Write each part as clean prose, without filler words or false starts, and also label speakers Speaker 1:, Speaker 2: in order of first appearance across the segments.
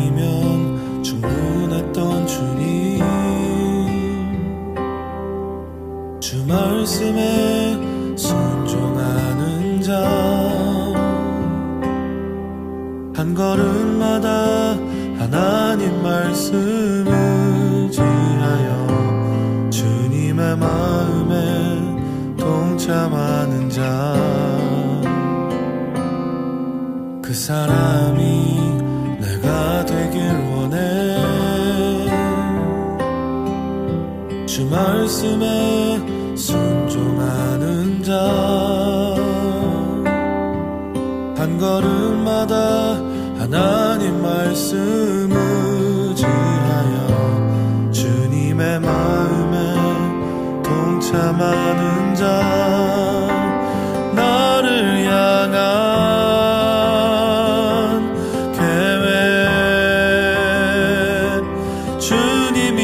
Speaker 1: 사람이면 충분했던 주님, 주 말씀에 순종하는 자, 한 걸음마다 하나님 말씀 의지하여 주님의 마음에 동참하는 자, 그 사람이 내가 되길 원해. 주 말씀에 순종하는 자, 한 걸음마다 하나님 말씀 의지하여 주님의 마음에 동참하는 자, 나를 향한 계획 주님이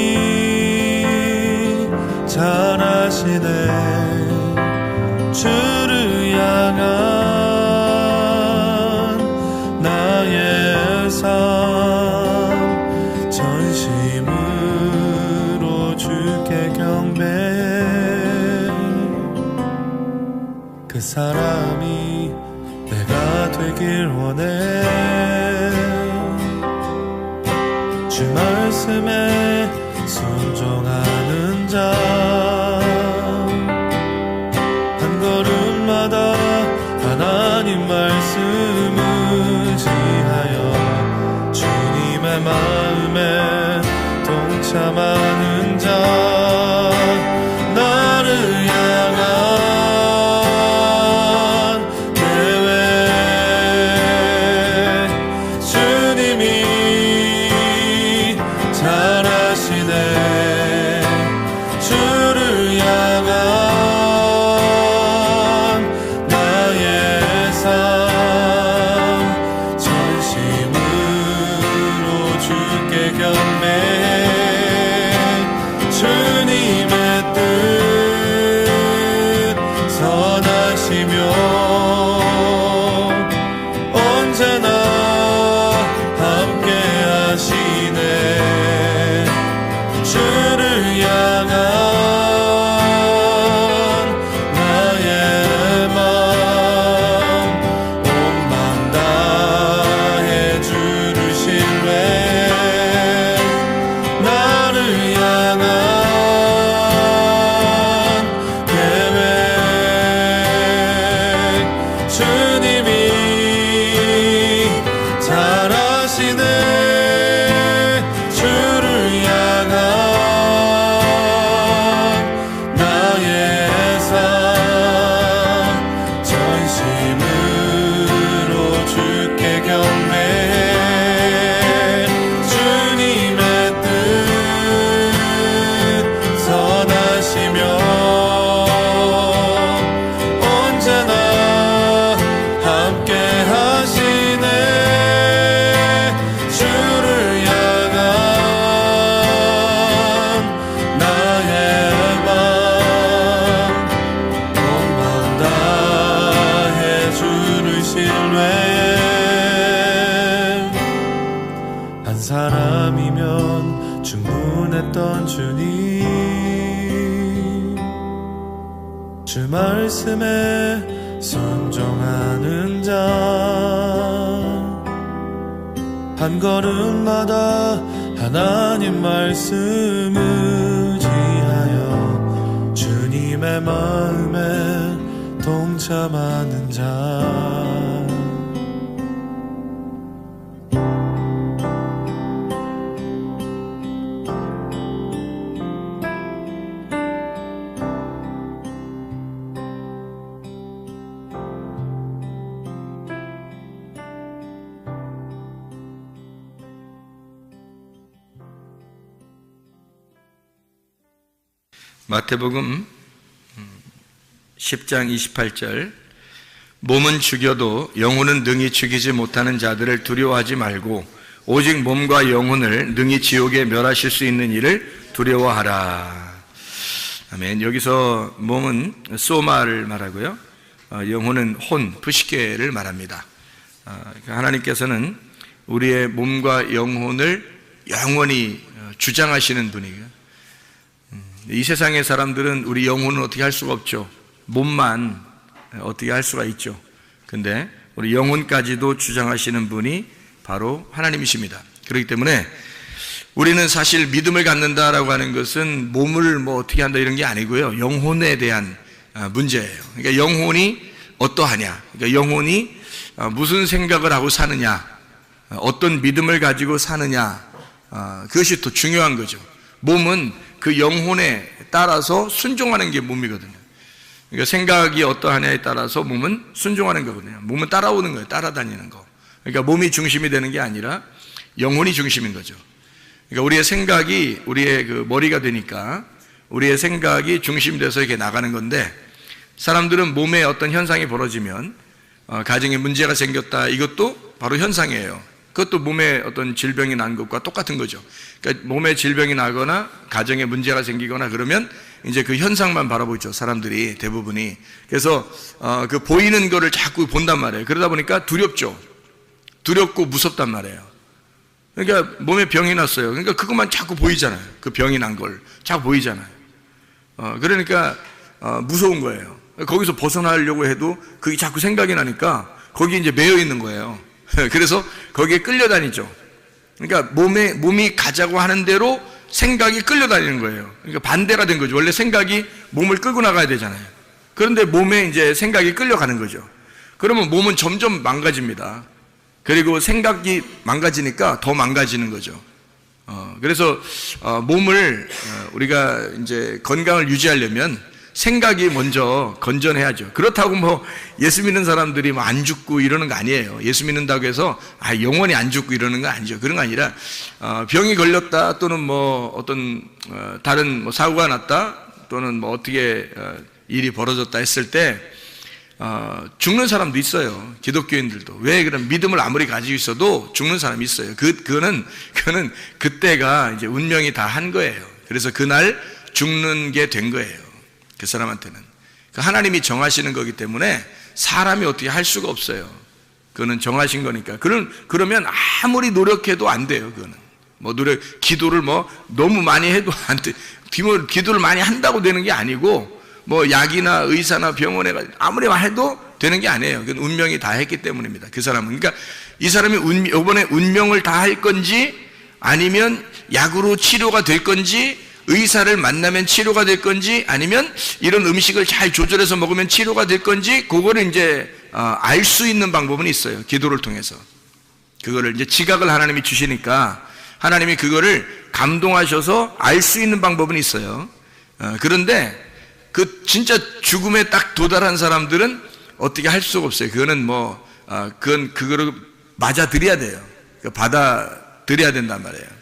Speaker 1: 잘 아시네. 주를 향한 나의 삶 전심으로 주께 경배해. 그 사람이 내가 되길 원해. 주 말씀에 순종하는 자, 한 걸음마다 하나님 말씀 의지하여 주님의 마음에 동참하는 자, 나를 향한 계획 주님이 잘 아시네. 주를 향한 나의 삶 전심으로 주께 경배해. 주님의 뜻 선하시며 언제나 함께 하시네. 주를 향한 나의 맘 온 맘 다해 주를 신뢰. 나를 향한 계획 주님이 잘 아시네. 주를 향한 나의 삶 전심으로 주께 경배해. 주님의 뜻 선하시며 언제나 함께 하시네. 주를 향한 나의 맘 온 맘 다해 주를 신뢰해. 한 사람이면 충분했던 주님, 주 말씀에 순종하는 자, 한 걸음마다 하나님 말씀 의지하여 주님의 마음에 동참하는 자.
Speaker 2: 마태복음 10장 28절, 몸은 죽여도 영혼은 능히 죽이지 못하는 자들을 두려워하지 말고 오직 몸과 영혼을 능히 지옥에 멸하실 수 있는 이를 두려워하라. 아멘. 여기서 몸은 소마를 말하고요, 영혼은 혼, 푸시케를 말합니다. 하나님께서는 우리의 몸과 영혼을 영원히 주장하시는 분이에요. 이 세상의 사람들은 우리 영혼은 어떻게 할 수가 없죠. 몸만 어떻게 할 수가 있죠. 근데 우리 영혼까지도 주장하시는 분이 바로 하나님이십니다. 그렇기 때문에 우리는 사실 믿음을 갖는다라고 하는 것은 몸을 뭐 어떻게 한다 이런 게 아니고요. 영혼에 대한 문제예요. 그러니까 영혼이 어떠하냐, 그러니까 영혼이 무슨 생각을 하고 사느냐, 어떤 믿음을 가지고 사느냐, 그것이 더 중요한 거죠. 몸은 그 영혼에 따라서 순종하는 게 몸이거든요. 그러니까 생각이 어떠하냐에 따라서 몸은 순종하는 거거든요. 몸은 따라오는 거예요. 따라다니는 거. 그러니까 몸이 중심이 되는 게 아니라 영혼이 중심인 거죠. 그러니까 우리의 생각이 우리의 그 머리가 되니까 우리의 생각이 중심돼서 이렇게 나가는 건데, 사람들은 몸에 어떤 현상이 벌어지면 가정에 문제가 생겼다, 이것도 바로 현상이에요. 그것도 몸에 어떤 질병이 난 것과 똑같은 거죠. 그러니까 몸에 질병이 나거나 가정에 문제가 생기거나 그러면 이제 그 현상만 바라보죠, 사람들이 대부분이. 그래서 그 보이는 거를 자꾸 본단 말이에요. 그러다 보니까 두렵죠. 두렵고 무섭단 말이에요. 그러니까 몸에 병이 났어요. 그러니까 그것만 자꾸 보이잖아요. 그 병이 난 걸 자꾸 보이잖아요. 그러니까 무서운 거예요. 거기서 벗어나려고 해도 그게 자꾸 생각이 나니까 거기에 이제 매여 있는 거예요. 그래서 거기에 끌려다니죠. 그러니까 몸이 가자고 하는 대로 생각이 끌려다니는 거예요. 그러니까 반대가 된 거죠. 원래 생각이 몸을 끌고 나가야 되잖아요. 그런데 몸에 이제 생각이 끌려가는 거죠. 그러면 몸은 점점 망가집니다. 그리고 생각이 망가지니까 더 망가지는 거죠. 그래서 몸을 우리가 이제 건강을 유지하려면 생각이 먼저 건전해야죠. 그렇다고 뭐 예수 믿는 사람들이 뭐 안 죽고 이러는 거 아니에요. 예수 믿는다고 해서 영원히 안 죽고 이러는 거 아니죠. 그런 거 아니라 병이 걸렸다, 또는 뭐 어떤 다른 뭐 사고가 났다, 또는 뭐 어떻게 일이 벌어졌다 했을 때 죽는 사람도 있어요. 기독교인들도. 왜 그런 믿음을 아무리 가지고 있어도 죽는 사람이 있어요. 그거는 그때가 이제 운명이 다 한 거예요. 그래서 그날 죽는 게 된 거예요. 그 사람한테는. 하나님이 정하시는 거기 때문에 사람이 어떻게 할 수가 없어요. 그거는 정하신 거니까. 그러면 아무리 노력해도 안 돼요. 그거는. 뭐 기도를 뭐 너무 많이 해도 안 돼. 기도를 많이 한다고 되는 게 아니고, 뭐 약이나 의사나 병원에 아무리 해도 되는 게 아니에요. 그건 운명이 다 했기 때문입니다. 그 사람은. 그러니까 이 사람이 이번에 운명을 다 할 건지, 아니면 약으로 치료가 될 건지, 의사를 만나면 치료가 될 건지, 아니면 이런 음식을 잘 조절해서 먹으면 치료가 될 건지, 그거를 이제 알 수 있는 방법은 있어요. 기도를 통해서. 그거를 이제 지각을 하나님이 주시니까 하나님이 그거를 감동하셔서 알 수 있는 방법은 있어요. 그런데 그 진짜 죽음에 딱 도달한 사람들은 어떻게 할 수가 없어요. 그거는 그거를 맞아들여야 돼요. 받아들여야 된단 말이에요.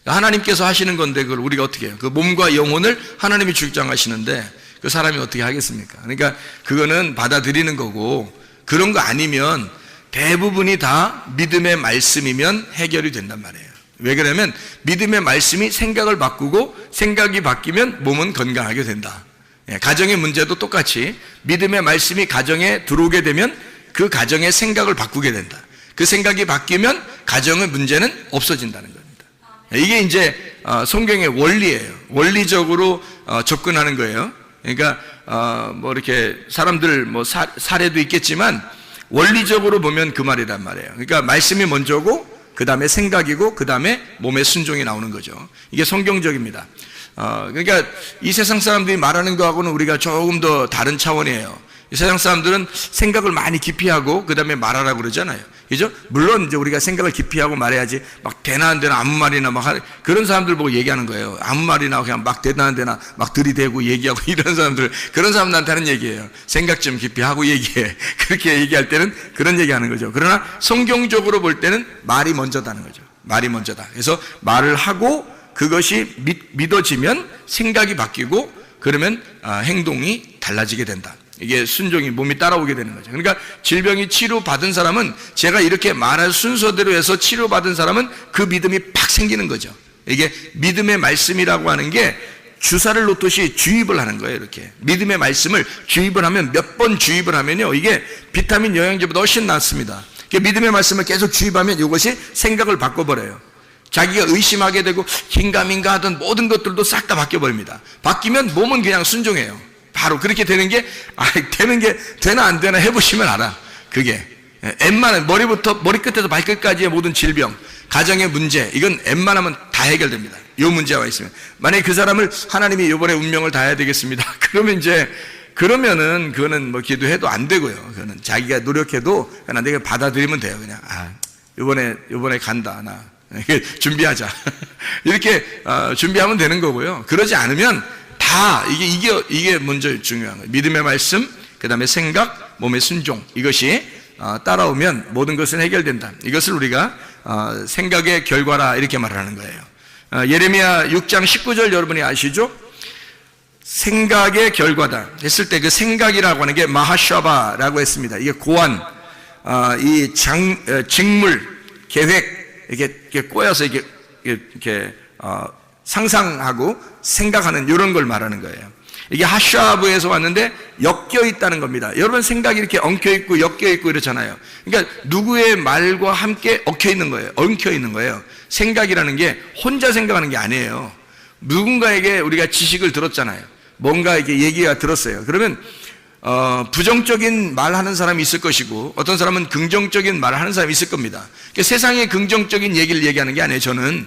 Speaker 2: 하나님께서 하시는 건데 그걸 우리가 어떻게 해요? 그 몸과 영혼을 하나님이 주장하시는데 그 사람이 어떻게 하겠습니까? 그러니까 그거는 받아들이는 거고, 그런 거 아니면 대부분이 다 믿음의 말씀이면 해결이 된단 말이에요. 왜 그러냐면 믿음의 말씀이 생각을 바꾸고, 생각이 바뀌면 몸은 건강하게 된다. 가정의 문제도 똑같이 믿음의 말씀이 가정에 들어오게 되면 그 가정의 생각을 바꾸게 된다. 그 생각이 바뀌면 가정의 문제는 없어진다는 겁니다. 이게 이제 성경의 원리예요. 원리적으로 접근하는 거예요. 그러니까 뭐 이렇게 사람들 뭐 사례도 있겠지만 원리적으로 보면 그 말이란 말이에요. 그러니까 말씀이 먼저고, 그 다음에 생각이고, 그 다음에 몸의 순종이 나오는 거죠. 이게 성경적입니다. 그러니까 이 세상 사람들이 말하는 거하고는 우리가 조금 더 다른 차원이에요. 이 세상 사람들은 생각을 많이 깊이 하고 그 다음에 말하라고 그러잖아요. 그죠? 물론 이제 우리가 생각을 깊이 하고 말해야지 막 되나 안 되나 아무 말이나 그런 사람들 보고 얘기하는 거예요. 아무 말이나 그냥 막 되나 안 되나 막 들이대고 얘기하고 이런 사람들, 그런 사람들한테 하는 얘기예요. 생각 좀 깊이 하고 얘기해. 그렇게 얘기할 때는 그런 얘기하는 거죠. 그러나 성경적으로 볼 때는 말이 먼저다는 거죠. 말이 먼저다. 그래서 말을 하고 그것이 믿어지면 생각이 바뀌고, 그러면 행동이 달라지게 된다. 이게 순종이 몸이 따라오게 되는 거죠. 그러니까 질병이 치료받은 사람은, 제가 이렇게 말할 순서대로 해서 치료받은 사람은 그 믿음이 팍 생기는 거죠. 이게 믿음의 말씀이라고 하는 게 주사를 놓듯이 주입을 하는 거예요. 이렇게 믿음의 말씀을 주입을 하면, 몇 번 주입을 하면요, 이게 비타민 영양제보다 훨씬 낫습니다. 믿음의 말씀을 계속 주입하면 이것이 생각을 바꿔버려요. 자기가 의심하게 되고 긴가민가 하던 모든 것들도 싹 다 바뀌어버립니다. 바뀌면 몸은 그냥 순종해요. 바로 그렇게 되는 게 되나 안 되나 해보시면 알아. 그게 웬만한 머리끝에서 발끝까지의 모든 질병, 가정의 문제, 이건 웬만하면 다 해결됩니다. 이 문제가 있으면. 만약에 그 사람을 하나님이 이번에 운명을 다해야 되겠습니다. 그러면은 그거는 뭐 기도해도 안 되고요. 그거는 자기가 노력해도 그냥 내가 받아들이면 돼요. 그냥 이번에 간다 나 준비하자 이렇게 준비하면 되는 거고요. 그러지 않으면 다 이게 먼저 중요한 거예요. 믿음의 말씀, 그 다음에 생각, 몸의 순종, 이것이 따라오면 모든 것은 해결된다. 이것을 우리가 생각의 결과라 이렇게 말하는 거예요. 예레미야 6장 19절 여러분이 아시죠? 생각의 결과다 했을 때 그 생각이라고 하는 게 마하샤바라고 했습니다. 이게 고안, 직물, 계획 이렇게 꼬여서 이렇게 상상하고 생각하는 이런 걸 말하는 거예요. 이게 하샤브에서 왔는데 엮여 있다는 겁니다. 여러분 생각이 이렇게 엉켜 있고 엮여 있고 이렇잖아요. 그러니까 누구의 말과 함께 엉켜 있는 거예요. 생각이라는 게 혼자 생각하는 게 아니에요. 누군가에게 우리가 지식을 들었잖아요. 뭔가 이렇게 얘기가 들었어요. 그러면 부정적인 말 하는 사람이 있을 것이고 어떤 사람은 긍정적인 말을 하는 사람이 있을 겁니다. 그러니까 세상의 긍정적인 얘기를 얘기하는 게 아니에요. 저는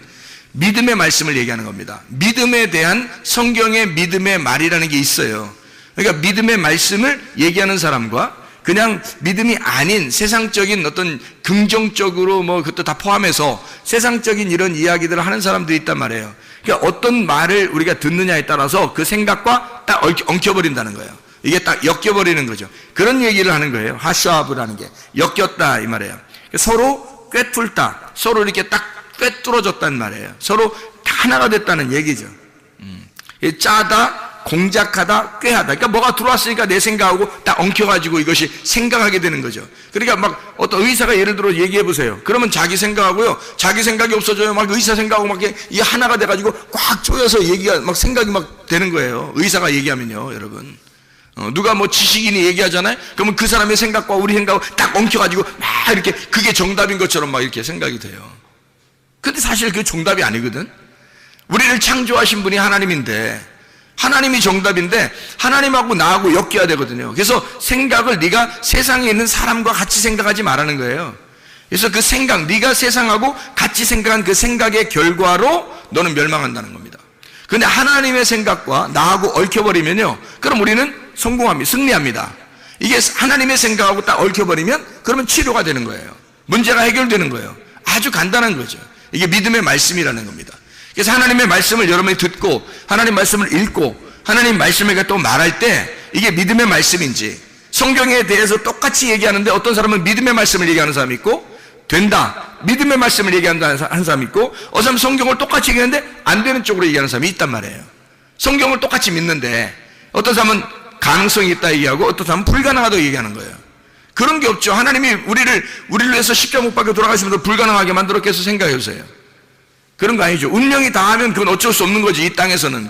Speaker 2: 믿음의 말씀을 얘기하는 겁니다. 믿음에 대한 성경의 믿음의 말이라는 게 있어요. 그러니까 믿음의 말씀을 얘기하는 사람과 그냥 믿음이 아닌 세상적인 어떤 긍정적으로 그것도 다 포함해서 세상적인 이런 이야기들을 하는 사람들이 있단 말이에요. 그러니까 어떤 말을 우리가 듣느냐에 따라서 그 생각과 딱 엉켜버린다는 거예요. 이게 딱 엮여버리는 거죠. 그런 얘기를 하는 거예요. 하샤브라는 게 엮였다 이 말이에요. 서로 꿰뚫다, 서로 이렇게 딱 꿰뚫어졌단 말이에요. 서로 하나가 됐다는 얘기죠. 짜다, 공작하다, 꾀하다. 그러니까 뭐가 들어왔으니까 내 생각하고 딱 엉켜가지고 이것이 생각하게 되는 거죠. 그러니까 막 어떤 의사가 예를 들어 얘기해 보세요. 그러면 자기 생각하고요, 자기 생각이 없어져요. 막 의사 생각하고 막 이게 하나가 돼가지고 꽉 조여서 얘기가 막 생각이 막 되는 거예요. 의사가 얘기하면요, 여러분. 누가 뭐 지식인이 얘기하잖아요? 그러면 그 사람의 생각과 우리 생각을 딱 엉켜가지고 막 이렇게 그게 정답인 것처럼 막 이렇게 생각이 돼요. 근데 사실 그게 정답이 아니거든. 우리를 창조하신 분이 하나님인데, 하나님이 정답인데 하나님하고 나하고 엮여야 되거든요. 그래서 생각을 네가 세상에 있는 사람과 같이 생각하지 말라는 거예요. 그래서 그 생각, 네가 세상하고 같이 생각한 그 생각의 결과로 너는 멸망한다는 겁니다. 근데 하나님의 생각과 나하고 얽혀버리면요, 그럼 우리는 성공합니다. 승리합니다. 이게 하나님의 생각하고 딱 얽혀버리면 그러면 치료가 되는 거예요. 문제가 해결되는 거예요. 아주 간단한 거죠. 이게 믿음의 말씀이라는 겁니다. 그래서 하나님의 말씀을 여러분이 듣고 하나님 말씀을 읽고 하나님 말씀을 또 말할 때 이게 믿음의 말씀인지, 성경에 대해서 똑같이 얘기하는데 어떤 사람은 믿음의 말씀을 얘기하는 사람이 있고 된다, 믿음의 말씀을 얘기하는 사람이 있고 어떤 사람은 성경을 똑같이 얘기하는데 안 되는 쪽으로 얘기하는 사람이 있단 말이에요. 성경을 똑같이 믿는데 어떤 사람은 가능성이 있다 얘기하고 어떤 사람은 불가능하다고 얘기하는 거예요. 그런 게 없죠. 하나님이 우리를 위해서 십자가 못 박혀 돌아가시면서 불가능하게 만들었겠어 생각해 보세요. 그런 거 아니죠. 운명이 닿으면 그건 어쩔 수 없는 거지, 이 땅에서는.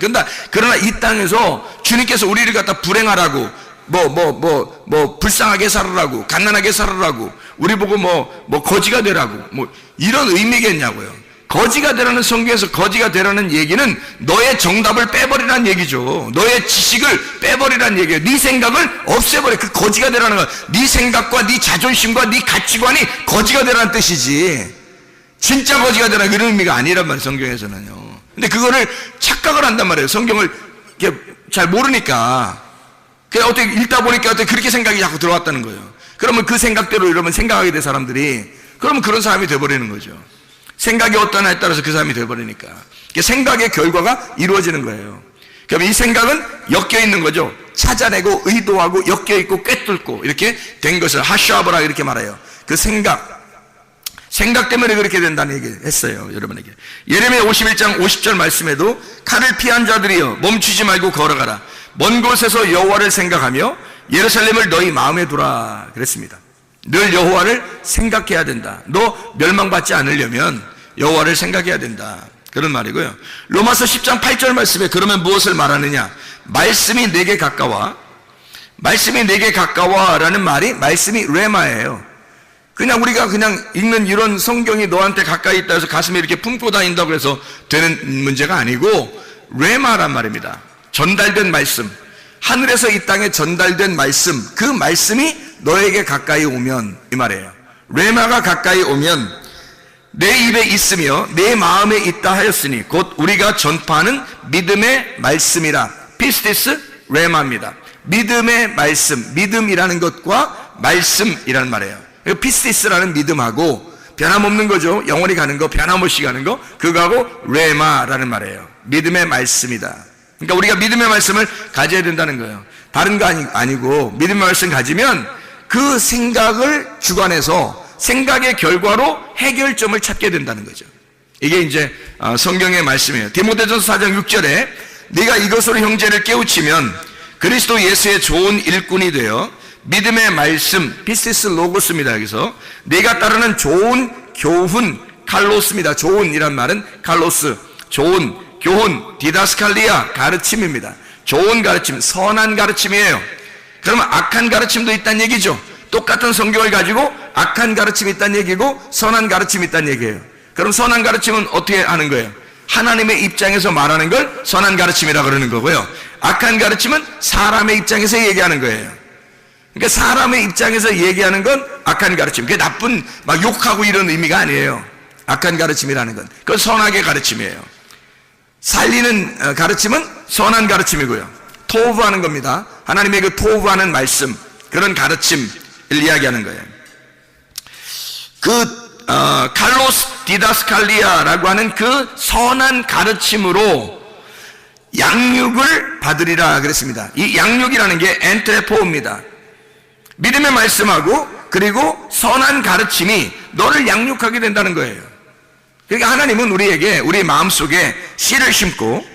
Speaker 2: 그러나 이 땅에서 주님께서 우리를 갖다 불행하라고, 불쌍하게 살으라고, 갓난하게 살으라고, 우리 보고 거지가 되라고, 이런 의미겠냐고요. 거지가 되라는, 성경에서 거지가 되라는 얘기는 너의 정답을 빼버리라는 얘기죠. 너의 지식을 빼버리라는 얘기예요. 네 생각을 없애버려. 그 거지가 되라는 거. 네 생각과 네 자존심과 네 가치관이 거지가 되라는 뜻이지, 진짜 거지가 되라는 이런 의미가 아니란 말이에요, 성경에서는요. 근데 그거를 착각을 한단 말이에요. 성경을 이렇게 잘 모르니까. 그냥 어떻게 읽다 보니까 어떻게 그렇게 생각이 자꾸 들어왔다는 거예요. 그러면 그 생각대로 여러분 생각하게 된 사람들이, 그러면 그런 사람이 돼버리는 거죠. 생각이 어떠냐에 따라서 그 사람이 돼버리니까. 생각의 결과가 이루어지는 거예요. 그럼 이 생각은 엮여 있는 거죠. 찾아내고 의도하고 엮여 있고 꿰뚫고 이렇게 된 것을 하샤브라 이렇게 말해요. 그 생각 때문에 그렇게 된다는 얘기 했어요, 여러분에게. 예레미야 51장 50절 말씀에도 칼을 피한 자들이여 멈추지 말고 걸어가라. 먼 곳에서 여호와를 생각하며 예루살렘을 너희 마음에 두라 그랬습니다. 늘 여호와를 생각해야 된다. 너 멸망받지 않으려면 여호와를 생각해야 된다, 그런 말이고요. 로마서 10장 8절 말씀에 그러면 무엇을 말하느냐? 말씀이 내게 가까워. 말씀이 내게 가까워라는 말이 말씀이 레마예요. 그냥 우리가 그냥 읽는 이런 성경이 너한테 가까이 있다 해서 가슴에 이렇게 품고 다닌다고 해서 되는 문제가 아니고 레마란 말입니다. 전달된 말씀, 하늘에서 이 땅에 전달된 말씀, 그 말씀이 너에게 가까이 오면, 이 말이에요. 레마가 가까이 오면 내 입에 있으며 내 마음에 있다 하였으니 곧 우리가 전파하는 믿음의 말씀이라. 피스티스 레마입니다. 믿음의 말씀, 믿음이라는 것과 말씀이라는 말이에요. 피스티스라는 믿음하고 변함없는 거죠. 영원히 가는 거, 변함없이 가는 거, 그거하고 레마라는 말이에요. 믿음의 말씀이다. 그러니까 우리가 믿음의 말씀을 가져야 된다는 거예요. 다른 거 아니고 믿음의 말씀 가지면 그 생각을 주관해서 생각의 결과로 해결점을 찾게 된다는 거죠. 이게 이제 성경의 말씀이에요. 디모데전서 4장 6절에 네가 이것으로 형제를 깨우치면 그리스도 예수의 좋은 일꾼이 되어 믿음의 말씀, 피스티스 로고스입니다. 여기서 네가 따르는 좋은 교훈, 칼로스입니다. 좋은이란 말은 칼로스, 좋은 교훈, 디다스칼리아, 가르침입니다. 좋은 가르침, 선한 가르침이에요. 그러면 악한 가르침도 있다는 얘기죠. 똑같은 성경을 가지고 악한 가르침이 있다는 얘기고 선한 가르침이 있다는 얘기예요. 그럼 선한 가르침은 어떻게 하는 거예요? 하나님의 입장에서 말하는 걸 선한 가르침이라고 그러는 거고요. 악한 가르침은 사람의 입장에서 얘기하는 거예요. 그러니까 사람의 입장에서 얘기하는 건 악한 가르침. 그게 나쁜 막 욕하고 이런 의미가 아니에요. 악한 가르침이라는 건 그건 선하게 가르침이에요. 살리는 가르침은 선한 가르침이고요. 토부하는 겁니다. 하나님의 그 토부하는 말씀, 그런 가르침을 이야기하는 거예요. 칼로스 디다스칼리아라고 하는 그 선한 가르침으로 양육을 받으리라 그랬습니다. 이 양육이라는 게 엔트레포입니다. 믿음의 말씀하고 그리고 선한 가르침이 너를 양육하게 된다는 거예요. 그러니까 하나님은 우리에게 우리 마음속에 씨를 심고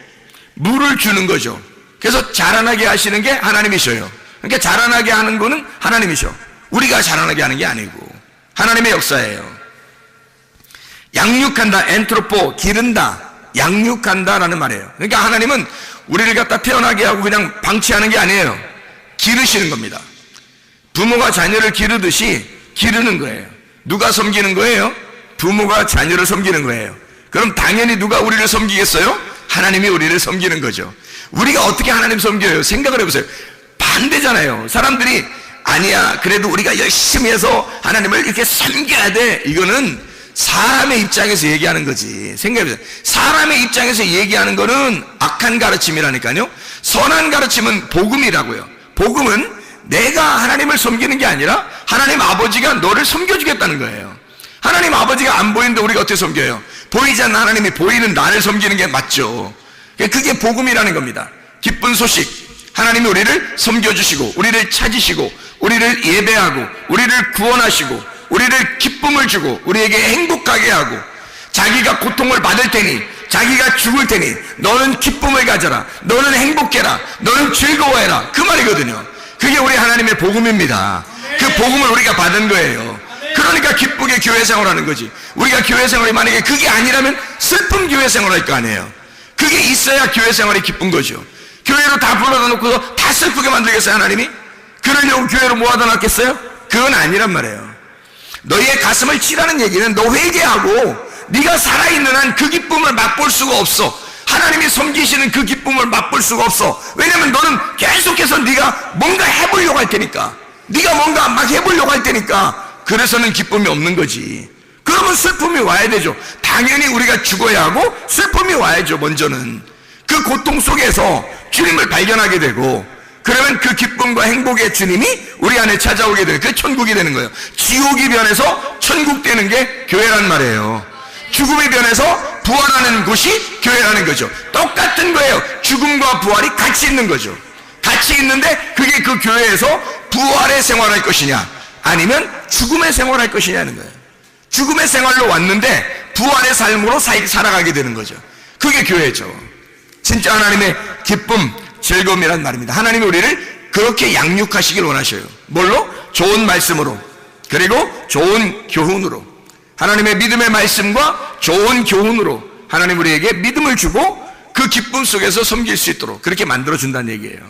Speaker 2: 물을 주는 거죠. 그래서 자라나게 하시는 게 하나님이셔요. 그러니까 자라나게 하는 거는 하나님이셔. 우리가 자라나게 하는 게 아니고 하나님의 역사예요. 양육한다, 엔트로포, 기른다, 양육한다라는 말이에요. 그러니까 하나님은 우리를 갖다 태어나게 하고 그냥 방치하는 게 아니에요. 기르시는 겁니다. 부모가 자녀를 기르듯이 기르는 거예요. 누가 섬기는 거예요? 부모가 자녀를 섬기는 거예요. 그럼 당연히 누가 우리를 섬기겠어요? 하나님이 우리를 섬기는 거죠. 우리가 어떻게 하나님 섬겨요? 생각을 해보세요. 반대잖아요. 사람들이 아니야, 그래도 우리가 열심히 해서 하나님을 이렇게 섬겨야 돼. 이거는 사람의 입장에서 얘기하는 거지. 생각해보세요. 사람의 입장에서 얘기하는 거는 악한 가르침이라니까요. 선한 가르침은 복음이라고요. 복음은 내가 하나님을 섬기는 게 아니라 하나님 아버지가 너를 섬겨주겠다는 거예요. 하나님 아버지가 안 보이는데 우리가 어떻게 섬겨요? 보이지 않는 하나님이 보이는 나를 섬기는 게 맞죠. 그게 복음이라는 겁니다. 기쁜 소식, 하나님이 우리를 섬겨주시고 우리를 찾으시고 우리를 예배하고 우리를 구원하시고 우리를 기쁨을 주고 우리에게 행복하게 하고 자기가 고통을 받을 테니 자기가 죽을 테니 너는 기쁨을 가져라, 너는 행복해라, 너는 즐거워해라, 그 말이거든요. 그게 우리 하나님의 복음입니다. 그 복음을 우리가 받은 거예요. 그러니까 기쁘게 교회 생활하는 거지. 우리가 교회 생활이 만약에 그게 아니라면 슬픈 교회 생활할 거 아니에요. 그게 있어야 교회 생활이 기쁜 거죠. 교회로 다 불러다 놓고서 다 슬프게 만들겠어요, 하나님이? 그러려고 교회로 모아다 놨겠어요? 그건 아니란 말이에요. 너희의 가슴을 치라는 얘기는 너 회개하고 네가 살아있는 한 그 기쁨을 맛볼 수가 없어. 하나님이 섬기시는 그 기쁨을 맛볼 수가 없어. 왜냐면 너는 계속해서 네가 뭔가 해보려고 할 테니까, 네가 뭔가 막 해보려고 할 테니까, 그래서는 기쁨이 없는 거지. 그러면 슬픔이 와야 되죠. 당연히 우리가 죽어야 하고 슬픔이 와야죠. 먼저는 그 고통 속에서 주님을 발견하게 되고, 그러면 그 기쁨과 행복의 주님이 우리 안에 찾아오게 되는, 그게 천국이 되는 거예요. 지옥이 변해서 천국 되는 게 교회란 말이에요. 죽음이 변해서 부활하는 곳이 교회라는 거죠. 똑같은 거예요. 죽음과 부활이 같이 있는 거죠. 같이 있는데 그게 그 교회에서 부활의 생활할 것이냐 아니면 죽음의 생활할 것이냐는 거예요. 죽음의 생활로 왔는데 부활의 삶으로 살아가게 되는 거죠. 그게 교회죠. 진짜 하나님의 기쁨, 즐거움이란 말입니다. 하나님이 우리를 그렇게 양육하시길 원하셔요. 뭘로? 좋은 말씀으로, 그리고 좋은 교훈으로. 하나님의 믿음의 말씀과 좋은 교훈으로 하나님 우리에게 믿음을 주고 그 기쁨 속에서 섬길 수 있도록 그렇게 만들어준다는 얘기예요.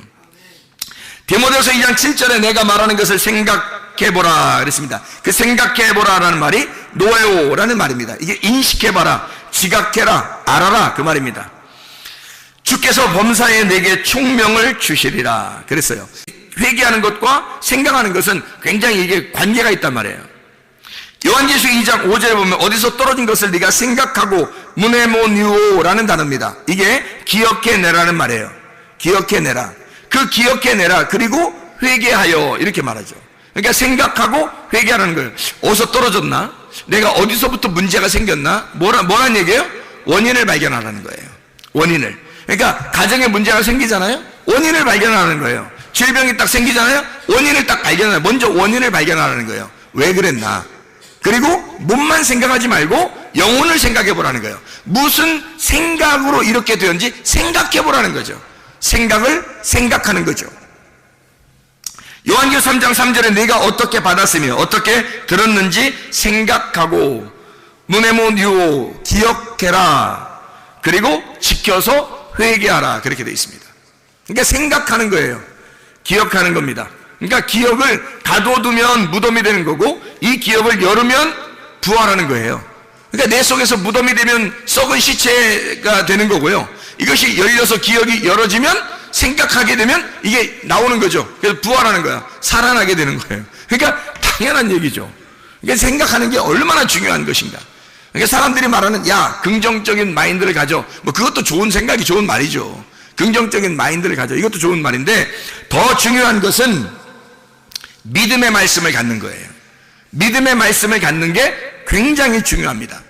Speaker 2: 디모데후서 2장 7절에 내가 말하는 것을 생각해 생각해보라 그랬습니다. 그 생각해보라라는 말이 노에오라는 말입니다. 이게 인식해봐라, 지각해라, 알아라 그 말입니다. 주께서 범사에 내게 총명을 주시리라 그랬어요. 회개하는 것과 생각하는 것은 굉장히 이게 관계가 있단 말이에요. 요한계시록 2장 5절에 보면 어디서 떨어진 것을 네가 생각하고 무네모니오라는 단어입니다. 이게 기억해내라는 말이에요. 기억해내라. 그 기억해내라. 그리고 회개하여 이렇게 말하죠. 그러니까 생각하고 회개하라는 거예요. 어디서 떨어졌나? 내가 어디서부터 문제가 생겼나? 뭐란 얘기예요? 원인을 발견하라는 거예요. 원인을. 그러니까 가정에 문제가 생기잖아요. 원인을 발견하는 거예요. 질병이 딱 생기잖아요. 원인을 딱 발견하라. 먼저 원인을 발견하라는 거예요. 왜 그랬나? 그리고 몸만 생각하지 말고 영혼을 생각해 보라는 거예요. 무슨 생각으로 이렇게 되었는지 생각해 보라는 거죠. 생각을 생각하는 거죠. 요한계시록 3장 3절에 네가 어떻게 받았으며 어떻게 들었는지 생각하고 무네모니오 기억해라. 그리고 지켜서 회개하라. 그렇게 되어 있습니다. 그러니까 생각하는 거예요. 기억하는 겁니다. 그러니까 기억을 가둬두면 무덤이 되는 거고 이 기억을 열으면 부활하는 거예요. 그러니까 내 속에서 무덤이 되면 썩은 시체가 되는 거고요. 이것이 열려서 기억이 열어지면 생각하게 되면 이게 나오는 거죠. 그래서 부활하는 거야. 살아나게 되는 거예요. 그러니까 당연한 얘기죠. 그러니까 생각하는 게 얼마나 중요한 것인가. 그러니까 사람들이 말하는 야 긍정적인 마인드를 가져. 뭐 그것도 좋은 생각이 좋은 말이죠. 긍정적인 마인드를 가져. 이것도 좋은 말인데 더 중요한 것은 믿음의 말씀을 갖는 거예요. 믿음의 말씀을 갖는 게 굉장히 중요합니다.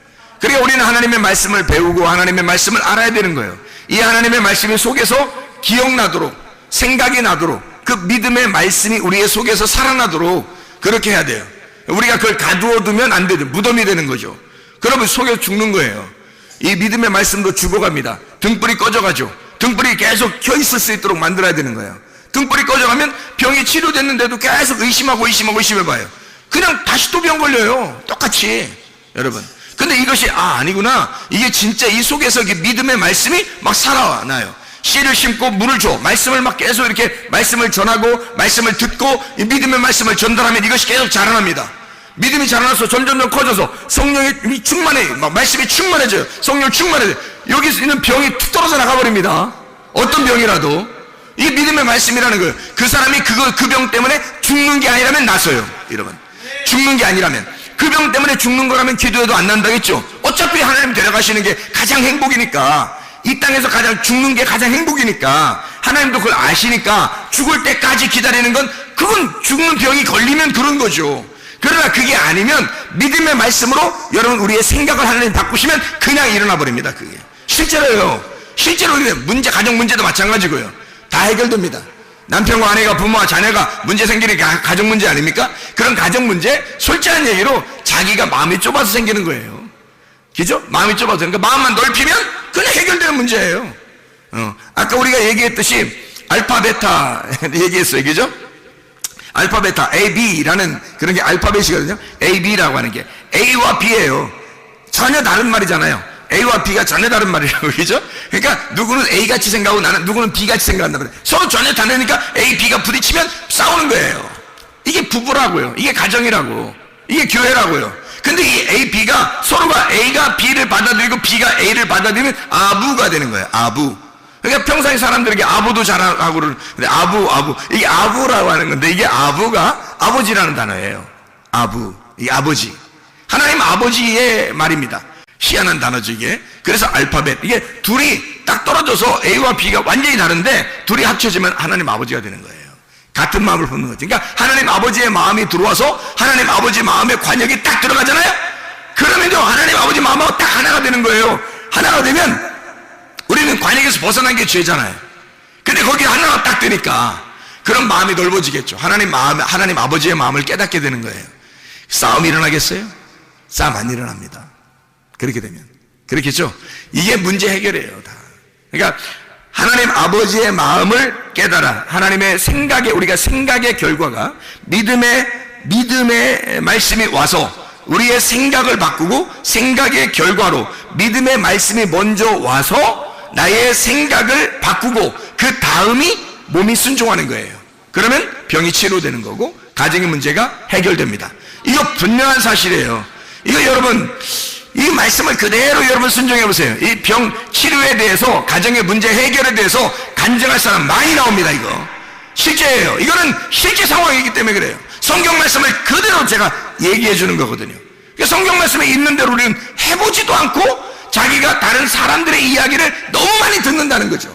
Speaker 2: 그러니까 우리는 하나님의 말씀을 배우고 하나님의 말씀을 알아야 되는 거예요. 이 하나님의 말씀이 속에서 기억나도록 생각이 나도록 그 믿음의 말씀이 우리의 속에서 살아나도록 그렇게 해야 돼요. 우리가 그걸 가두어두면 안 되죠. 무덤이 되는 거죠. 그러면 속에서 죽는 거예요. 이 믿음의 말씀도 죽어갑니다. 등불이 꺼져가죠. 등불이 계속 켜있을 수 있도록 만들어야 되는 거예요. 등불이 꺼져가면 병이 치료됐는데도 계속 의심해봐요. 그냥 다시 또 병 걸려요. 똑같이. 여러분. 근데 이것이 아니구나. 이게 진짜 이 속에서 믿음의 말씀이 막 살아나요. 씨를 심고 물을 줘. 말씀을 막 계속 이렇게 말씀을 전하고 말씀을 듣고 이 믿음의 말씀을 전달하면 이것이 계속 자라납니다. 믿음이 자라나서 점점 커져서 성령이 충만해. 막 말씀이 충만해져요. 성령 충만해져요. 여기 있는 병이 툭 떨어져 나가버립니다. 어떤 병이라도. 이 믿음의 말씀이라는 거예요. 그 사람이 그 병 때문에 죽는 게 아니라면 나서요. 여러분. 죽는 게 아니라면. 그 병 때문에 죽는 거라면 기도해도 안 난다겠죠. 어차피 하나님 데려가시는 게 가장 행복이니까. 이 땅에서 가장 죽는 게 가장 행복이니까. 하나님도 그걸 아시니까 죽을 때까지 기다리는 건 그건 죽는 병이 걸리면 그런 거죠. 그러나 그게 아니면 믿음의 말씀으로 여러분 우리의 생각을 하나님 바꾸시면 그냥 일어나 버립니다. 그게 실제로요. 실제로 문제 가정 문제도 마찬가지고요. 다 해결됩니다. 남편과 아내가 부모와 자녀가 문제 생기는 게 가정 문제 아닙니까? 그런 가정 문제 솔직한 얘기로 자기가 마음이 좁아서 생기는 거예요. 그죠? 마음이 좁아서. 그러니까 마음만 넓히면 그냥 해결되는 문제예요. 아까 우리가 얘기했듯이 알파 베타 얘기했어요. 그죠? 알파 베타 A, B라는 그런 게 알파벳이거든요. A, B라고 하는 게 A와 B예요. 전혀 다른 말이잖아요. A와 B가 전혀 다른 말이라고. 그죠? 그러니까 누구는 A같이 생각하고 누구는 B같이 생각한단 말이에요. 서로 전혀 다르니까 A, B가 부딪히면 싸우는 거예요. 이게 부부라고요. 이게 가정이라고. 이게 교회라고요. 근데 이 A, B가 서로가 A가 B를 받아들이고 B가 A를 받아들이면 아부가 되는 거예요. 아부. 그러니까 평소에 사람들에게 아부도 잘하고 그러는데 아부 이게 아부라고 하는 건데 이게 아부가 아버지라는 단어예요. 아부. 이 아버지. 하나님 아버지의 말입니다. 희한한 단어죠 이게. 그래서 알파벳. 이게 둘이 딱 떨어져서 A와 B가 완전히 다른데 둘이 합쳐지면 하나님 아버지가 되는 거예요. 같은 마음을 품는 거죠. 그러니까 하나님 아버지의 마음이 들어와서 하나님 아버지 마음의 관역이 딱 들어가잖아요. 그러면요 하나님 아버지 마음하고 딱 하나가 되는 거예요. 하나가 되면 우리는 관역에서 벗어난 게 죄잖아요. 근데 거기 하나가 딱 되니까 그런 마음이 넓어지겠죠. 하나님 아버지의 마음을 깨닫게 되는 거예요. 싸움이 일어나겠어요? 싸움 안 일어납니다. 그렇게 되면. 그렇겠죠? 이게 문제 해결이에요, 다. 그러니까 하나님 아버지의 마음을 깨달아. 하나님의 생각에, 우리가 생각의 결과가 믿음의 말씀이 와서 우리의 생각을 바꾸고 생각의 결과로 믿음의 말씀이 먼저 와서 나의 생각을 바꾸고 그 다음이 몸이 순종하는 거예요. 그러면 병이 치료되는 거고 가정의 문제가 해결됩니다. 이거 분명한 사실이에요. 이거 여러분, 이 말씀을 그대로 여러분 순종해 보세요. 이 병 치료에 대해서, 가정의 문제 해결에 대해서 간증할 사람 많이 나옵니다. 이거 실제예요. 이거는 실제 상황이기 때문에 그래요. 성경 말씀을 그대로 제가 얘기해 주는 거거든요. 그러니까 성경 말씀에 있는 대로 우리는 해보지도 않고 자기가 다른 사람들의 이야기를 너무 많이 듣는다는 거죠.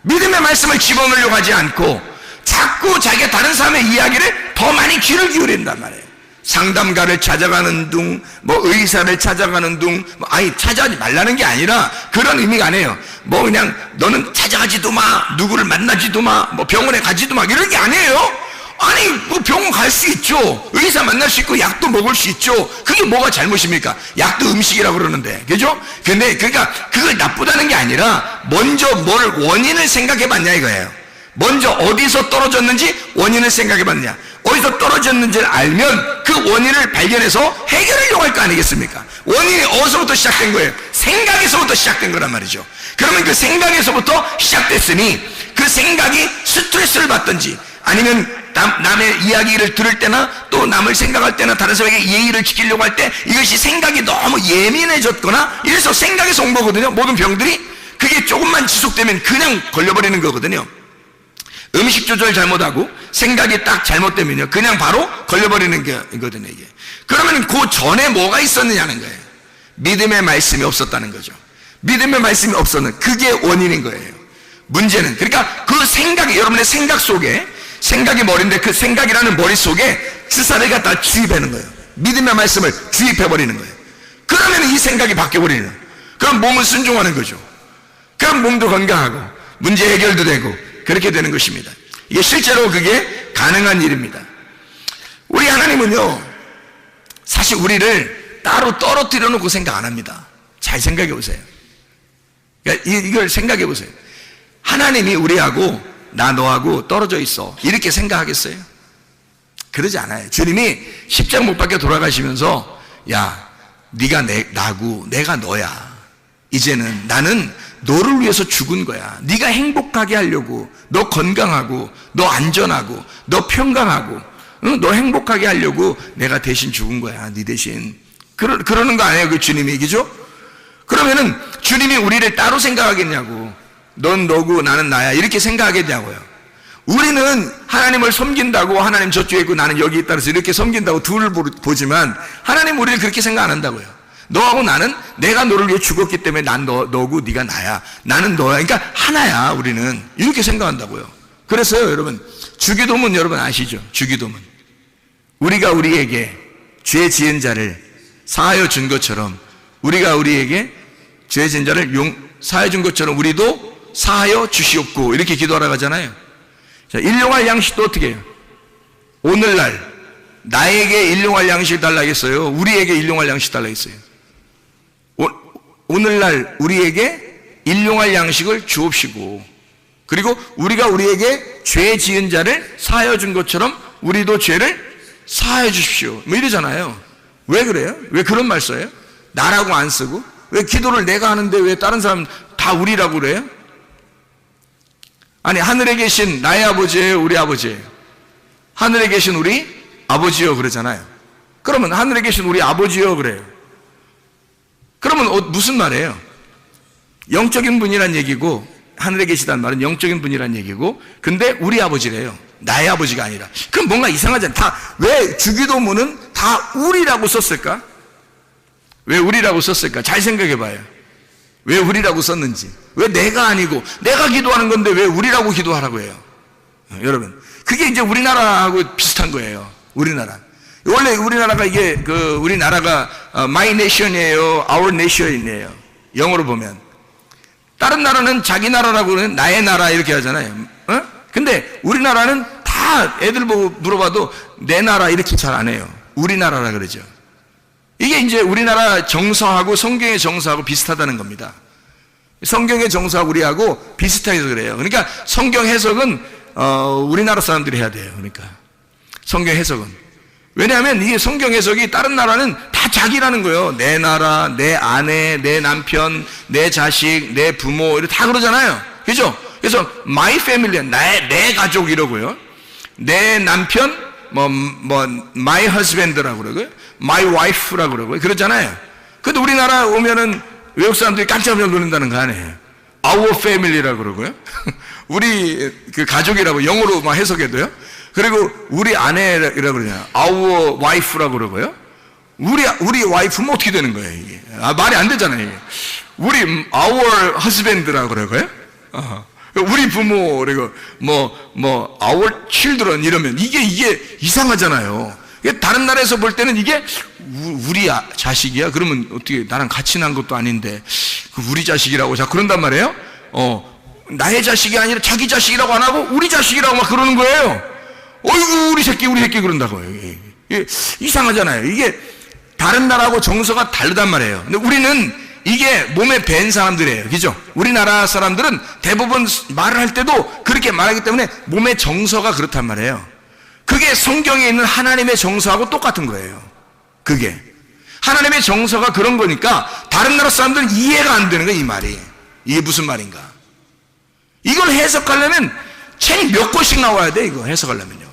Speaker 2: 믿음의 말씀을 집어넣으려고 하지 않고 자꾸 자기가 다른 사람의 이야기를 더 많이 귀를 기울인단 말이에요. 상담가를 찾아가는 둥, 의사를 찾아가는 둥, 아니 찾아가지 말라는 게 아니라 그런 의미가 아니에요. 그냥 너는 찾아가지도 마, 누구를 만나지도 마, 병원에 가지도 마, 이런 게 아니에요. 아니 병원 갈 수 있죠. 의사 만날 수 있고 약도 먹을 수 있죠. 그게 뭐가 잘못입니까? 약도 음식이라고 그러는데, 그죠? 근데 그러니까 그걸 나쁘다는 게 아니라 먼저 뭘 원인을 생각해 봤냐 이거예요. 먼저 어디서 떨어졌는지 원인을 생각해 봤느냐. 어디서 떨어졌는지를 알면 그 원인을 발견해서 해결하려고 할 거 아니겠습니까? 원인이 어디서부터 시작된 거예요? 생각에서부터 시작된 거란 말이죠. 그러면 그 생각에서부터 시작됐으니 그 생각이 스트레스를 받든지 아니면 남의 이야기를 들을 때나 또 남을 생각할 때나 다른 사람에게 예의를 지키려고 할 때 이것이 생각이 너무 예민해졌거나 이래서 생각에서 온 거거든요. 모든 병들이 그게 조금만 지속되면 그냥 걸려버리는 거거든요. 음식 조절 잘못하고 생각이 딱 잘못되면요 그냥 바로 걸려버리는 거거든요. 이게 그러면 그 전에 뭐가 있었느냐는 거예요. 믿음의 말씀이 없었다는 거죠. 믿음의 말씀이 없었는 그게 원인인 거예요. 문제는 그러니까 그 생각이 여러분의 생각 속에 생각이 머리인데 그 생각이라는 머릿속에 주사를 갖다 주입하는 거예요. 믿음의 말씀을 주입해버리는 거예요. 그러면 이 생각이 바뀌어버리는 거예요. 그럼 몸은 순종하는 거죠. 그럼 몸도 건강하고 문제 해결도 되고 그렇게 되는 것입니다. 이게 실제로 그게 가능한 일입니다. 우리 하나님은요 사실 우리를 따로 떨어뜨려 놓고 생각 안 합니다. 잘 생각해 보세요. 그러니까 이걸 생각해 보세요. 하나님이 우리하고 나 너하고 떨어져 있어 이렇게 생각하겠어요? 그러지 않아요. 주님이 십자가 못 박혀 돌아가시면서 야 네가 나고 내가 너야. 이제는 나는 너를 위해서 죽은 거야. 네가 행복하게 하려고, 너 건강하고 너 안전하고 너 평강하고 너 행복하게 하려고 내가 대신 죽은 거야. 네 대신. 그러는 거 아니에요 그 주님이. 그죠? 그러면은 주님이 우리를 따로 생각하겠냐고, 넌 너고 나는 나야 이렇게 생각하겠냐고요. 우리는 하나님을 섬긴다고 하나님 저쪽에 있고 나는 여기 있다 해서 이렇게 섬긴다고 둘을 보지만 하나님 우리를 그렇게 생각 안 한다고요. 너하고 나는 내가 너를 위해 죽었기 때문에 난 너고 네가 나야. 나는 너야. 그러니까 하나야. 우리는 이렇게 생각한다고요. 그래서요 여러분 주기도문 여러분 아시죠? 주기도문 우리가 우리에게 죄 지은 자를 사하여 준 것처럼 우리가 우리에게 죄 지은 자를 사하여 준 것처럼 우리도 사하여 주시옵고 이렇게 기도하라고 하잖아요. 자, 일용할 양식도 어떻게 해요? 오늘날 나에게 일용할 양식 달라겠어요? 우리에게 일용할 양식 달라겠어요? 오늘날 우리에게 일용할 양식을 주옵시고 그리고 우리가 우리에게 죄 지은 자를 사하여 준 것처럼 우리도 죄를 사하여 주십시오 이러잖아요. 왜 그래요? 왜 그런 말 써요? 나라고 안 쓰고 왜 기도를 내가 하는데 왜 다른 사람 다 우리라고 그래요? 아니 하늘에 계신 나의 아버지예요? 우리 아버지예요? 하늘에 계신 우리 아버지요 그러잖아요. 그러면 하늘에 계신 우리 아버지요 그래요. 그러면 무슨 말이에요? 영적인 분이란 얘기고 하늘에 계시다는 말은 영적인 분이란 얘기고 근데 우리 아버지래요. 나의 아버지가 아니라. 그럼 뭔가 이상하잖아요. 왜 주기도문은 다 우리라고 썼을까? 왜 우리라고 썼을까? 잘 생각해 봐요. 왜 우리라고 썼는지. 왜 내가 아니고 내가 기도하는 건데 왜 우리라고 기도하라고 해요? 여러분 그게 이제 우리나라하고 비슷한 거예요. 우리나라 원래 우리나라가 이게 우리나라가 my nation이에요, our nation이에요. 영어로 보면 다른 나라는 자기 나라라고 그러는 나의 나라 이렇게 하잖아요. 근데 우리나라는 다 애들 보고 물어봐도 내 나라 이렇게 잘 안 해요. 우리나라라 그러죠. 이게 이제 우리나라 정서하고 성경의 정서하고 비슷하다는 겁니다. 성경의 정서하고 우리하고 비슷해서 그래요. 그러니까 성경 해석은 우리나라 사람들이 해야 돼요. 그러니까 성경 해석은 왜냐하면 이게 성경 해석이 다른 나라는 다 자기라는 거예요. 내 나라, 내 아내, 내 남편, 내 자식, 내 부모 이렇게 다 그러잖아요. 그죠? 그래서 my family 내 가족 이러고요. 내 남편, my husband라고 그러고요. my wife라고 그러고요. 그렇잖아요. 근데 우리나라 오면은 외국 사람들이 깜짝 놀란다는 거 아니에요. our family라고 그러고요. 우리 그 가족이라고 영어로 막 해석해도요. 그리고 우리 아내라고 그러잖아요. our wife라고 그러고요. 우리 와이프는 어떻게 되는 거예요, 이게? 말이 안 되잖아요, 이게. 우리 our husband라고 그러고요. 우리 부모, 그리고 our children 이러면 이게 이상하잖아요. 다른 나라에서 볼 때는 이게 우리 자식이야? 그러면 어떻게 나랑 같이 난 것도 아닌데 우리 자식이라고 자꾸 그런단 말이에요. 나의 자식이 아니라 자기 자식이라고 안 하고 우리 자식이라고 막 그러는 거예요. 어이구 우리 새끼 그런다고요. 이게 이상하잖아요. 이게 다른 나라하고 정서가 다르단 말이에요. 근데 우리는 이게 몸에 밴 사람들이에요. 그죠? 우리나라 사람들은 대부분 말을 할 때도 그렇게 말하기 때문에 몸의 정서가 그렇단 말이에요. 그게 성경에 있는 하나님의 정서하고 똑같은 거예요. 그게 하나님의 정서가 그런 거니까 다른 나라 사람들은 이해가 안 되는 거예요. 이 말이 이게 무슨 말인가. 이걸 해석하려면 책 몇 권씩 나와야 돼. 이거 해석하려면요.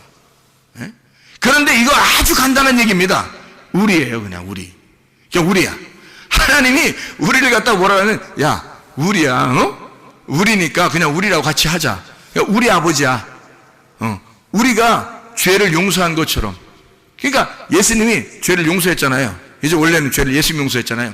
Speaker 2: 예? 그런데 이거 아주 간단한 얘기입니다. 우리예요. 그냥 우리야. 하나님이 우리를 갖다 뭐라 하면 야 우리야. 우리니까 그냥 우리라고 같이 하자. 우리 아버지야. 우리가 죄를 용서한 것처럼. 그러니까 예수님이 죄를 용서했잖아요. 이제 원래는 죄를 예수님이 용서했잖아요.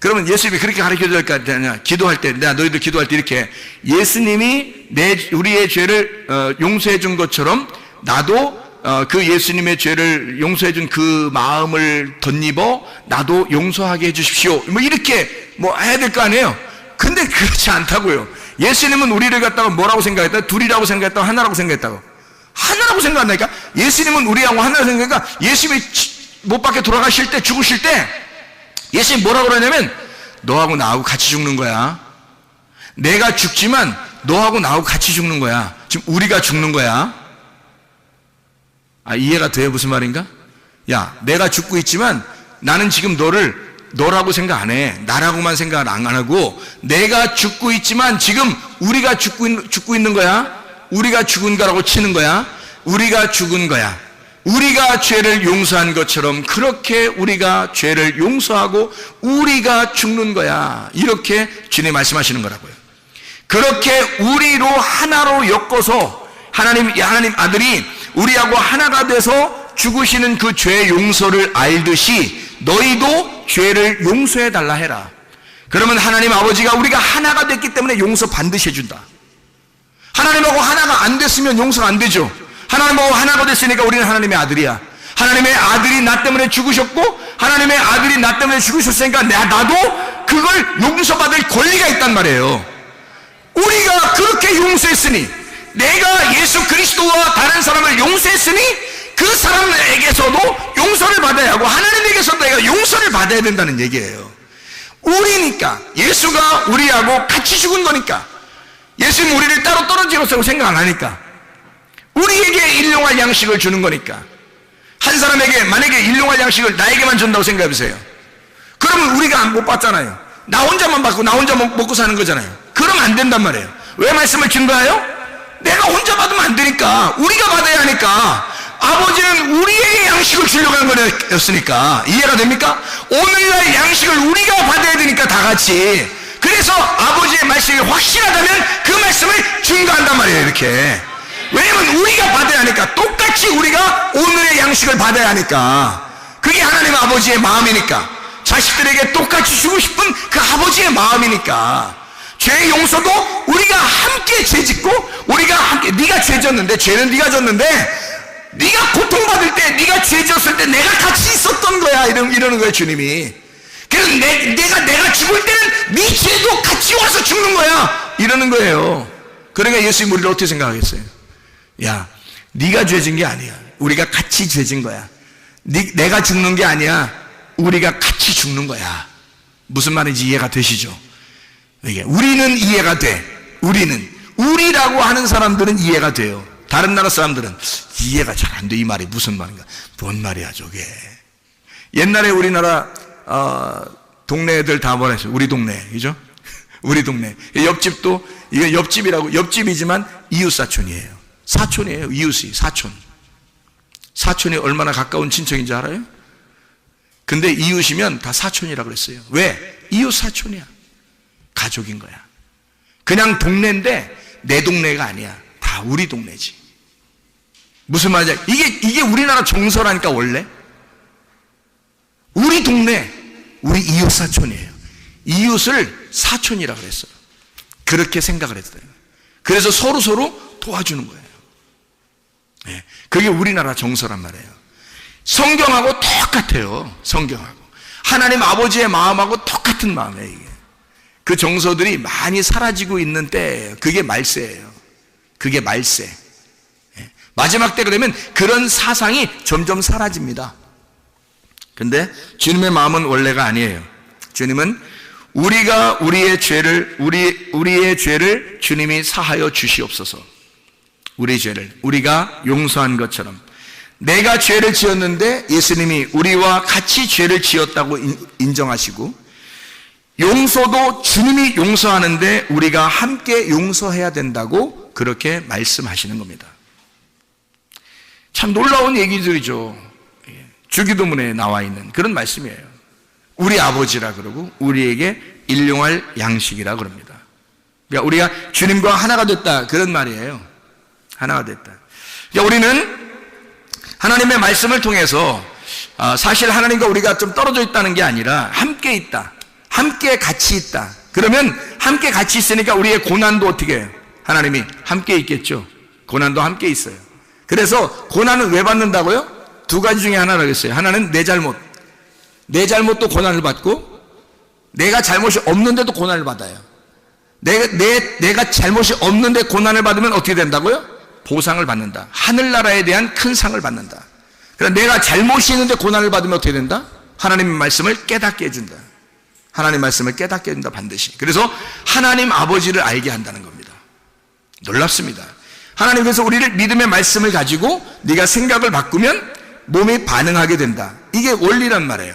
Speaker 2: 그러면 예수님이 그렇게 가르쳐 줄 거 아니냐. 기도할 때, 너희들 기도할 때 이렇게 예수님이 우리의 죄를 용서해 준 것처럼 나도 그 예수님의 죄를 용서해 준 그 마음을 덧입어 나도 용서하게 해 주십시오. 이렇게 해야 될 거 아니에요. 근데 그렇지 않다고요. 예수님은 우리를 갖다가 뭐라고 생각했다? 둘이라고 생각했다고 하나라고 생각했다고. 하나라고 생각한다니까. 예수님은 우리하고 하나라고 생각하니까 예수님이 못 박혀 돌아가실 때 죽으실 때 예수님 뭐라고 그러냐면 너하고 나하고 같이 죽는 거야. 내가 죽지만 너하고 나하고 같이 죽는 거야. 지금 우리가 죽는 거야. 이해가 돼요? 무슨 말인가? 야, 내가 죽고 있지만 나는 지금 너라고 생각 안 해. 나라고만 생각 안 하고 내가 죽고 있지만 지금 우리가 죽고 있는 거야. 우리가 죽은 거라고 치는 거야. 우리가 죽은 거야. 우리가 죄를 용서한 것처럼 그렇게 우리가 죄를 용서하고 우리가 죽는 거야. 이렇게 주님 말씀하시는 거라고요. 그렇게 우리로 하나로 엮어서 하나님 아들이 우리하고 하나가 돼서 죽으시는 그 죄 용서를 알듯이 너희도 죄를 용서해 달라 해라. 그러면 하나님 아버지가 우리가 하나가 됐기 때문에 용서 반드시 해준다. 하나님하고 하나가 안 됐으면 용서가 안 되죠. 하나님하고 하나가 됐으니까 우리는 하나님의 아들이야. 하나님의 아들이 나 때문에 죽으셨고 하나님의 아들이 나 때문에 죽으셨으니까 나도 그걸 용서받을 권리가 있단 말이에요. 우리가 그렇게 용서했으니, 내가 예수 그리스도와 다른 사람을 용서했으니 그 사람에게서도 용서를 받아야 하고 하나님에게서도 내가 용서를 받아야 된다는 얘기예요. 우리니까, 예수가 우리하고 같이 죽은 거니까, 예수님 우리를 따로 떨어지고 생각 안 하니까, 우리에게 일용할 양식을 주는 거니까. 한 사람에게 만약에 일용할 양식을 나에게만 준다고 생각해보세요. 그러면 우리가 못 받잖아요. 나 혼자만 받고 나 혼자 먹고 사는 거잖아요. 그러면 안 된단 말이에요. 왜 말씀을 준 거예요? 내가 혼자 받으면 안 되니까, 우리가 받아야 하니까. 아버지는 우리에게 양식을 주려고 한 거였으니까. 이해가 됩니까? 오늘날 양식을 우리가 받아야 되니까, 다 같이. 그래서 아버지의 말씀이 확실하다면 그 말씀을 증거한단 말이에요. 이렇게. 왜냐면 우리가 받아야 하니까, 똑같이 우리가 오늘의 양식을 받아야 하니까. 그게 하나님 아버지의 마음이니까, 자식들에게 똑같이 주고 싶은 그 아버지의 마음이니까. 죄 용서도 우리가 함께 죄 짓고, 우리가 함께, 네가 죄 졌는데, 죄는 네가 졌는데, 네가 고통받을 때, 네가 죄 졌을 때 내가 같이 있었던 거야. 이러는 거예요, 주님이. 그래서 내가 죽을 때는 네 죄도 같이 와서 죽는 거야. 이러는 거예요. 그러니까 예수님 우리를 어떻게 생각하겠어요? 야, 네가 죄진 게 아니야. 우리가 같이 죄진 거야. 내가 죽는 게 아니야. 우리가 같이 죽는 거야. 무슨 말인지 이해가 되시죠? 이게 우리는 이해가 돼. 우리라고 하는 사람들은 이해가 돼요. 다른 나라 사람들은 이해가 잘 안 돼. 이 말이 무슨 말인가? 뭔 말이야 저게. 옛날에 우리나라 동네 애들 다 뭐라 했어요? 우리 동네, 그죠? 우리 동네. 옆집도, 이게 옆집이라고, 옆집이지만 이웃사촌이에요. 사촌이에요. 이웃이, 사촌. 사촌이 얼마나 가까운 친척인 줄 알아요? 근데 이웃이면 다 사촌이라고 그랬어요. 왜? 이웃 사촌이야. 가족인 거야. 그냥 동네인데 내 동네가 아니야. 다 우리 동네지. 무슨 말이냐? 이게 우리나라 정서라니까. 원래 우리 동네, 우리 이웃 사촌이에요. 이웃을 사촌이라고 그랬어요. 그렇게 생각을 했어요. 그래서 서로 도와주는 거예요. 네, 그게 우리나라 정서란 말이에요. 성경하고 똑같아요. 성경하고 하나님 아버지의 마음하고 똑같은 마음이에요. 이게 그 정서들이 많이 사라지고 있는 때예요. 그게 말세예요. 그게 말세. 네, 마지막 때 그러면 그런 사상이 점점 사라집니다. 근데 주님의 마음은 원래가 아니에요. 주님은 우리가 우리의 죄를 주님이 사하여 주시옵소서. 우리 죄를 우리가 용서한 것처럼, 내가 죄를 지었는데 예수님이 우리와 같이 죄를 지었다고 인정하시고, 용서도 주님이 용서하는데 우리가 함께 용서해야 된다고 그렇게 말씀하시는 겁니다. 참 놀라운 얘기들이죠. 주기도문에 나와 있는 그런 말씀이에요. 우리 아버지라 그러고 우리에게 일용할 양식이라 그럽니다. 그러니까 우리가 주님과 하나가 됐다, 그런 말이에요. 하나가 됐다. 그러니까 우리는 하나님의 말씀을 통해서 사실 하나님과 우리가 좀 떨어져 있다는 게 아니라 함께 있다, 함께 같이 있다. 그러면 함께 같이 있으니까 우리의 고난도 어떻게 해요? 하나님이 함께 있겠죠. 고난도 함께 있어요. 그래서 고난은 왜 받는다고요? 두 가지 중에 하나라고 했어요. 하나는 내 잘못도 고난을 받고, 내가 잘못이 없는데도 고난을 받아요. 내가 잘못이 없는데 고난을 받으면 어떻게 된다고요? 보상을 받는다. 하늘나라에 대한 큰 상을 받는다. 그러니까 내가 잘못이 있는데 고난을 받으면 어떻게 된다? 하나님의 말씀을 깨닫게 해준다. 하나님 말씀을 깨닫게 해준다, 반드시. 그래서 하나님 아버지를 알게 한다는 겁니다. 놀랍습니다. 하나님께서 우리를 믿음의 말씀을 가지고 네가 생각을 바꾸면 몸이 반응하게 된다. 이게 원리란 말이에요.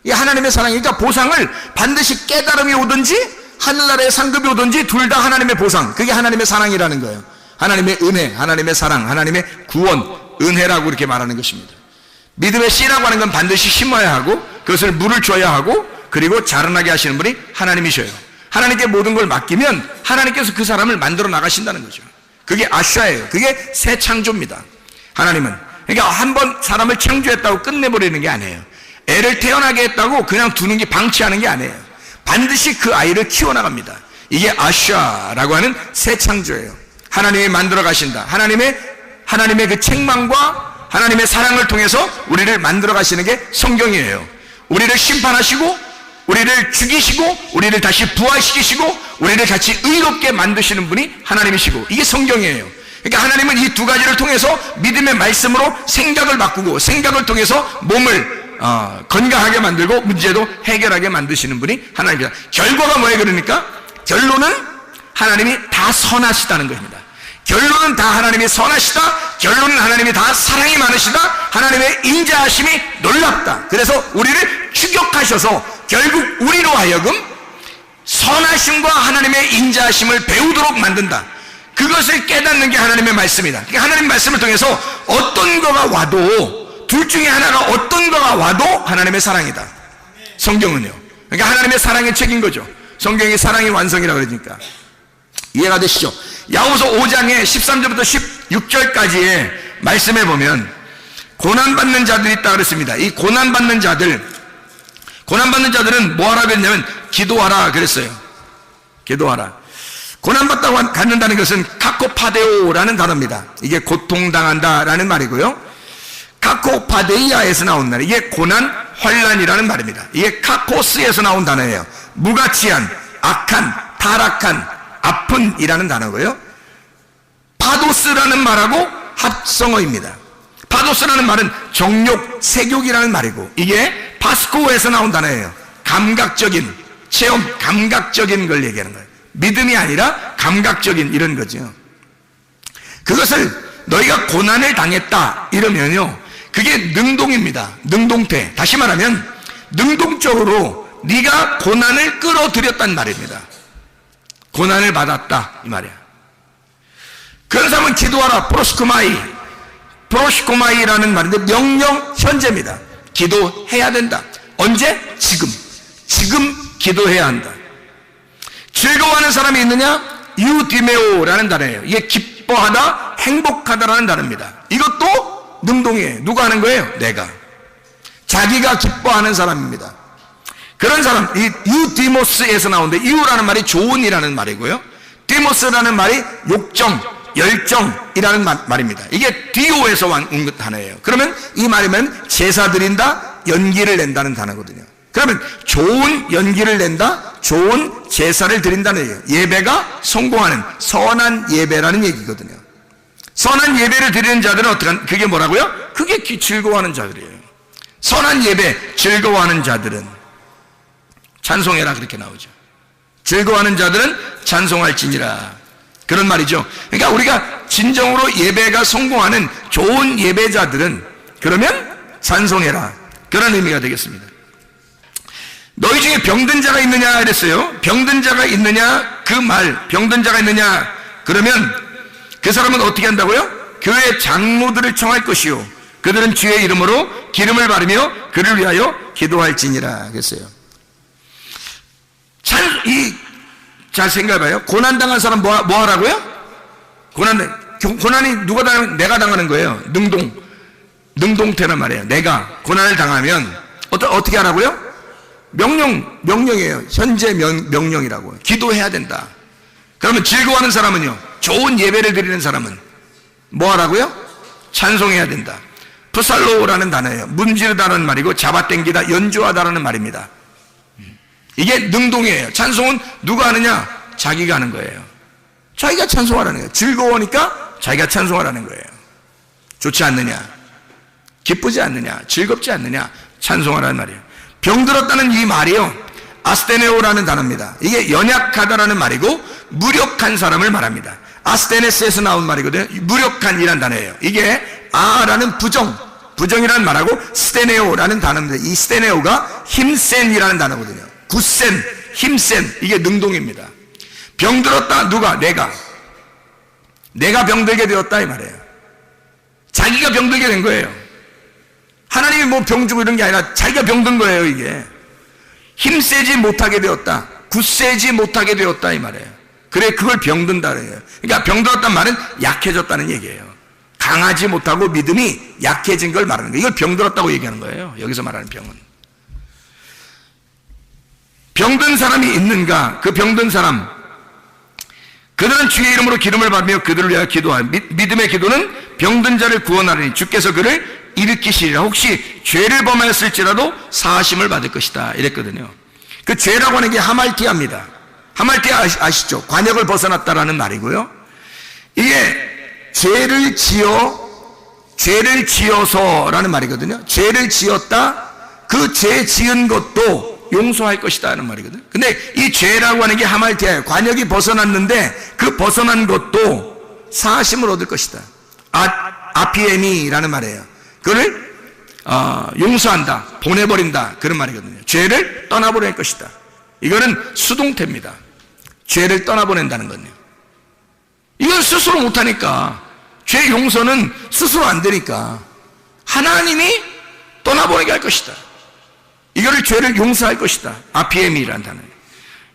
Speaker 2: 이 하나님의 사랑이니까 보상을 반드시 깨달음이 오든지 하늘나라의 상급이 오든지 둘 다 하나님의 보상, 그게 하나님의 사랑이라는 거예요. 하나님의 은혜, 하나님의 사랑, 하나님의 구원, 은혜라고 이렇게 말하는 것입니다. 믿음의 씨라고 하는 건 반드시 심어야 하고 그것을 물을 줘야 하고 그리고 자라나게 하시는 분이 하나님이셔요. 하나님께 모든 걸 맡기면 하나님께서 그 사람을 만들어 나가신다는 거죠. 그게 아샤예요. 그게 새 창조입니다. 하나님은 그러니까 한번 사람을 창조했다고 끝내버리는 게 아니에요. 애를 태어나게 했다고 그냥 두는 게, 방치하는 게 아니에요. 반드시 그 아이를 키워나갑니다. 이게 아샤라고 하는 새 창조예요. 하나님이 만들어 가신다. 하나님의 그 책망과 하나님의 사랑을 통해서 우리를 만들어 가시는 게 성경이에요. 우리를 심판하시고 우리를 죽이시고 우리를 다시 부활시키시고 우리를 같이 의롭게 만드시는 분이 하나님이시고, 이게 성경이에요. 그러니까 하나님은 이 두 가지를 통해서 믿음의 말씀으로 생각을 바꾸고 생각을 통해서 몸을 건강하게 만들고 문제도 해결하게 만드시는 분이 하나님입니다. 결과가 뭐예요? 그러니까 결론은 하나님이 다 선하시다는 것입니다. 결론은 다 하나님이 선하시다. 결론은 하나님이 다 사랑이 많으시다. 하나님의 인자하심이 놀랍다. 그래서 우리를 추격하셔서 결국 우리로 하여금 선하심과 하나님의 인자하심을 배우도록 만든다. 그것을 깨닫는 게 하나님의 말씀이다. 그러니까 하나님의 말씀을 통해서 어떤 거가 와도, 둘 중에 하나가 어떤 거가 와도 하나님의 사랑이다. 성경은요. 그러니까 하나님의 사랑의 책인 거죠. 성경이 사랑의 완성이라고 그러니까. 이해가 되시죠? 야고보서 5장에 13절부터 16절까지의 말씀에 보면 고난받는 자들이 있다 그랬습니다. 이 고난받는 자들은 뭐 하라고 했냐면 기도하라 그랬어요. 기도하라. 고난받다고 갖는다는 것은 카코파데오라는 단어입니다. 이게 고통당한다라는 말이고요. 카코파데이아에서 나온 말, 이게 고난, 환난이라는 말입니다. 이게 카코스에서 나온 단어예요. 무가치한, 악한, 타락한, 아픈이라는 단어고요. 파도스라는 말하고 합성어입니다. 파도스라는 말은 정욕, 색욕이라는 말이고, 이게 파스코에서 나온 단어예요. 감각적인, 체험, 감각적인 걸 얘기하는 거예요. 믿음이 아니라 감각적인 이런 거죠. 그것을 너희가 고난을 당했다 이러면요, 그게 능동입니다. 능동태. 다시 말하면 능동적으로 네가 고난을 끌어들였단 말입니다. 고난을 받았다 이 말이야. 그런 사람은 기도하라. 프로스크마이. 프로시코마이라는 말인데 명령 현재입니다. 기도해야 된다. 언제? 지금 기도해야 한다. 즐거워하는 사람이 있느냐? 유디메오라는 단어예요. 이게 기뻐하다, 행복하다라는 단어입니다. 이것도 능동이에요. 누가 하는 거예요? 내가. 자기가 기뻐하는 사람입니다. 그런 사람, 이 유디모스에서 나오는데, 유라는 말이 좋은이라는 말이고요, 디모스라는 말이 욕정, 열정이라는 말입니다. 이게 디오에서 온 단어예요. 그러면 이 말이면 제사 드린다, 연기를 낸다는 단어거든요. 그러면 좋은 연기를 낸다, 좋은 제사를 드린다는 얘기예요. 예배가 성공하는 선한 예배라는 얘기거든요. 선한 예배를 드리는 자들은 어떡한, 그게 뭐라고요? 그게 즐거워하는 자들이에요. 선한 예배, 즐거워하는 자들은 찬송해라, 그렇게 나오죠. 즐거워하는 자들은 찬송할지니라, 그런 말이죠. 그러니까 우리가 진정으로 예배가 성공하는 좋은 예배자들은 그러면 찬송해라, 그런 의미가 되겠습니다. 너희 중에 병든 자가 있느냐 이랬어요. 병든 자가 있느냐, 그 말, 병든 자가 있느냐, 그러면 그 사람은 어떻게 한다고요? 교회 장로들을 청할 것이요, 그들은 주의 이름으로 기름을 바르며 그를 위하여 기도할지니라 그랬어요. 잘 생각해봐요. 고난당한 사람 뭐 하라고요? 고난이 누가 당하면 내가 당하는 거예요. 능동태란 말이에요. 내가 고난을 당하면 어떻게 하라고요? 명령이에요. 현재 명령이라고요. 기도해야 된다. 그러면 즐거워하는 사람은요, 좋은 예배를 드리는 사람은 뭐 하라고요? 찬송해야 된다. 프살로라는 단어예요. 문지르다는 말이고 잡아당기다, 연주하다라는 말입니다. 이게 능동이에요. 찬송은 누가 하느냐? 자기가 하는 거예요. 자기가 찬송하라는 거예요. 즐거우니까 자기가 찬송하라는 거예요. 좋지 않느냐? 기쁘지 않느냐? 즐겁지 않느냐? 찬송하라는 말이에요. 병들었다는 이 말이요, 아스테네오라는 단어입니다. 이게 연약하다라는 말이고 무력한 사람을 말합니다. 아스테네스에서 나온 말이거든요. 무력한이라는 단어예요. 이게 아라는 부정이라는 말하고 스테네오라는 단어입니다. 이 스테네오가 힘센이라는 단어거든요. 굳센, 힘센, 이게 능동입니다. 병들었다, 누가? 내가 병들게 되었다 이 말이에요. 자기가 병들게 된 거예요. 하나님이 뭐 병주고 이런 게 아니라 자기가 병든 거예요. 이게 힘세지 못하게 되었다, 굳세지 못하게 되었다 이 말이에요. 그래, 그걸 병든다 그래요. 그러니까 병들었다는 말은 약해졌다는 얘기예요. 강하지 못하고 믿음이 약해진 걸 말하는 거예요. 이걸 병들었다고 얘기하는 거예요. 여기서 말하는 병은. 병든 사람이 있는가? 그 병든 사람, 그들은 주의 이름으로 기름을 바르며 그들을 위하여 기도하여 믿음의 기도는 병든 자를 구원하리니 주께서 그를 일으키시리라. 혹시 죄를 범하였을지라도 사하심을 받을 것이다 이랬거든요. 그 죄라고 하는 게 하말티아입니다. 하말티아 아시죠? 관역을 벗어났다라는 말이고요. 이게 죄를 지어서라는 말이거든요. 죄를 지었다, 그 죄 지은 것도 용서할 것이다 하는 말이거든. 근데 이 죄라고 하는 게 하말티아예요. 관역이 벗어났는데 그 벗어난 것도 사하심을 얻을 것이다. 아피에미라는 말이에요. 그를 용서한다, 보내버린다, 그런 말이거든요. 죄를 떠나보낼 것이다. 이거는 수동태입니다. 죄를 떠나보낸다는 건요. 이건 스스로 못하니까, 죄 용서는 스스로 안 되니까 하나님이 떠나보내게 할 것이다. 이거를 죄를 용서할 것이다. 아피에미라는 단어예요.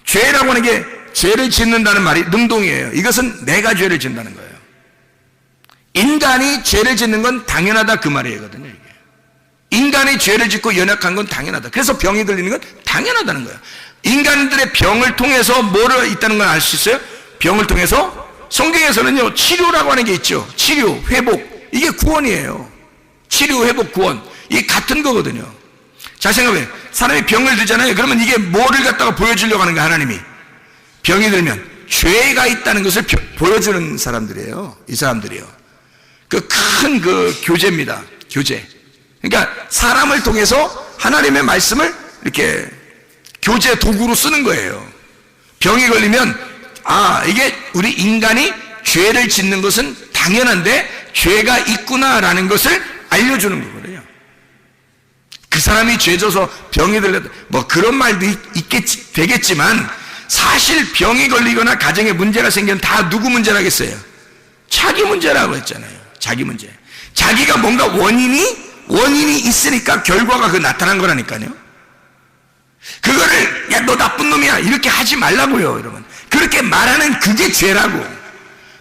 Speaker 2: 죄라고 하는 게, 죄를 짓는다는 말이 능동이에요. 이것은 내가 죄를 짓는다는 거예요. 인간이 죄를 짓는 건 당연하다, 그 말이거든요. 이게 인간이 죄를 짓고 연약한 건 당연하다. 그래서 병이 들리는 건 당연하다는 거예요. 인간들의 병을 통해서 뭐를 있다는 걸 알 수 있어요? 병을 통해서 성경에서는요, 치료라고 하는 게 있죠. 치료, 회복, 이게 구원이에요. 치료, 회복, 구원, 이게 같은 거거든요. 자, 생각해. 사람이 병을 들잖아요. 그러면 이게 뭐를 갖다가 보여주려고 하는 거야, 하나님이. 병이 들면 죄가 있다는 것을 보여주는 사람들이에요. 이 사람들이요. 그 큰 교제입니다. 교제. 그러니까 사람을 통해서 하나님의 말씀을 이렇게 교제 도구로 쓰는 거예요. 병이 걸리면, 이게 우리 인간이 죄를 짓는 것은 당연한데 죄가 있구나라는 것을 알려주는 거거든요. 그 사람이 죄져서 병이 들렸다, 뭐 그런 말도 되겠지만, 사실 병이 걸리거나 가정에 문제가 생기면 다 누구 문제라겠어요? 자기 문제라고 했잖아요. 자기 문제. 자기가 뭔가 원인이 있으니까 결과가 그 나타난 거라니까요. 그거를 야 너 나쁜 놈이야 이렇게 하지 말라고요. 여러분, 그렇게 말하는 그게 죄라고.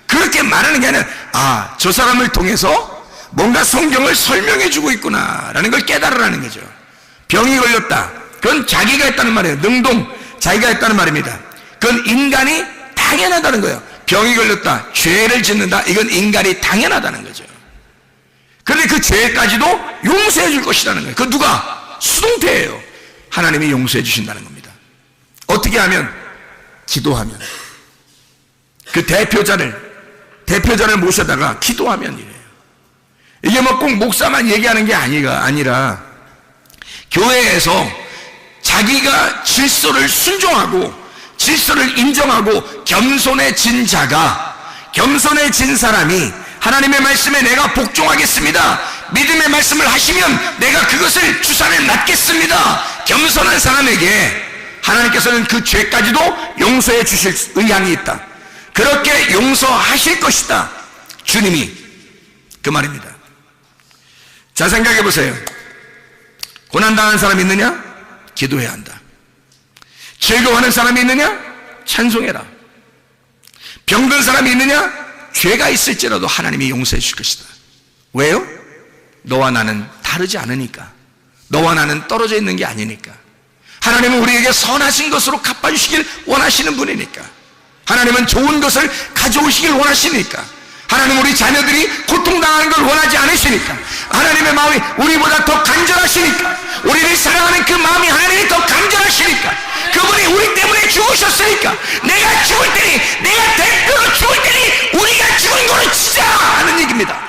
Speaker 2: 그렇게 말하는 게 아니라 저 사람을 통해서 뭔가 성경을 설명해 주고 있구나 라는 걸 깨달으라는 거죠. 병이 걸렸다, 그건 자기가 했다는 말이에요. 능동, 자기가 했다는 말입니다. 그건 인간이 당연하다는 거예요. 병이 걸렸다, 죄를 짓는다, 이건 인간이 당연하다는 거죠. 그런데 그 죄까지도 용서해 줄 것이라는 거예요. 그 누가? 수동태예요. 하나님이 용서해 주신다는 겁니다. 어떻게 하면? 기도하면. 그 대표자를 모셔다가 기도하면 이래요. 이게 뭐 꼭 목사만 얘기하는 게 아니라 교회에서 자기가 질서를 순종하고 질서를 인정하고 겸손해진 사람이 하나님의 말씀에 내가 복종하겠습니다, 믿음의 말씀을 하시면 내가 그것을 주산에 낫겠습니다, 겸손한 사람에게 하나님께서는 그 죄까지도 용서해 주실 의향이 있다. 그렇게 용서하실 것이다, 주님이. 그 말입니다. 자, 생각해 보세요. 고난당한 사람이 있느냐? 기도해야 한다. 즐거워하는 사람이 있느냐? 찬송해라. 병든 사람이 있느냐? 죄가 있을지라도 하나님이 용서해 주실 것이다. 왜요? 너와 나는 다르지 않으니까. 너와 나는 떨어져 있는 게 아니니까. 하나님은 우리에게 선하신 것으로 갚아주시길 원하시는 분이니까. 하나님은 좋은 것을 가져오시길 원하시니까. 하나님은 우리 자녀들이 고통당하는 걸 원하지 않으시니까. 하나님의 마음이 우리보다 더 간절하시니까. 우리를 사랑하는 그 마음이 하나님이 더 간절하시니까. 그분이 우리 때문에 죽으셨으니까. 내가 죽을 때니, 내가 대표로 죽을 때니 우리가 죽은 거를 치자 하는 얘기입니다.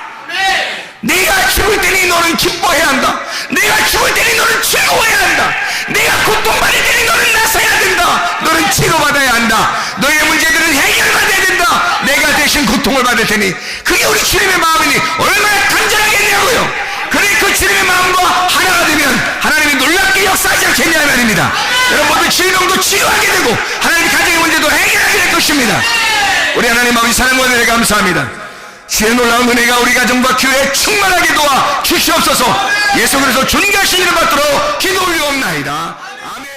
Speaker 2: 내가 죽을 때니 너는 기뻐해야 한다. 내가 죽을 때니 너는 즐거워해야 한다. 내가 고통받을 때니 너는 나서야 된다. 너는 치료받아야 한다. 너의 문제들은 해결받아야 된다. 내가 대신 고통을 받을 테니. 그게 우리 주님의 마음이니 얼마나 간절하겠냐고요. 그래, 그 주님의 마음과 하나가 되면 하나님이 놀랍게 역사하지 않겠냐 말입니다. 여러분 모두 질병도 치료하게 되고 하나님 가정의 문제도 해결하게 될 것입니다. 우리 하나님 아버지 사랑과 은혜에 감사합니다. 주의 놀라운 은혜가 우리 가정과 교회에 충만하게 도와 주시옵소서. 예수 그리스도 존귀하신 이름 받들어 기도 올리옵나이다. 아멘.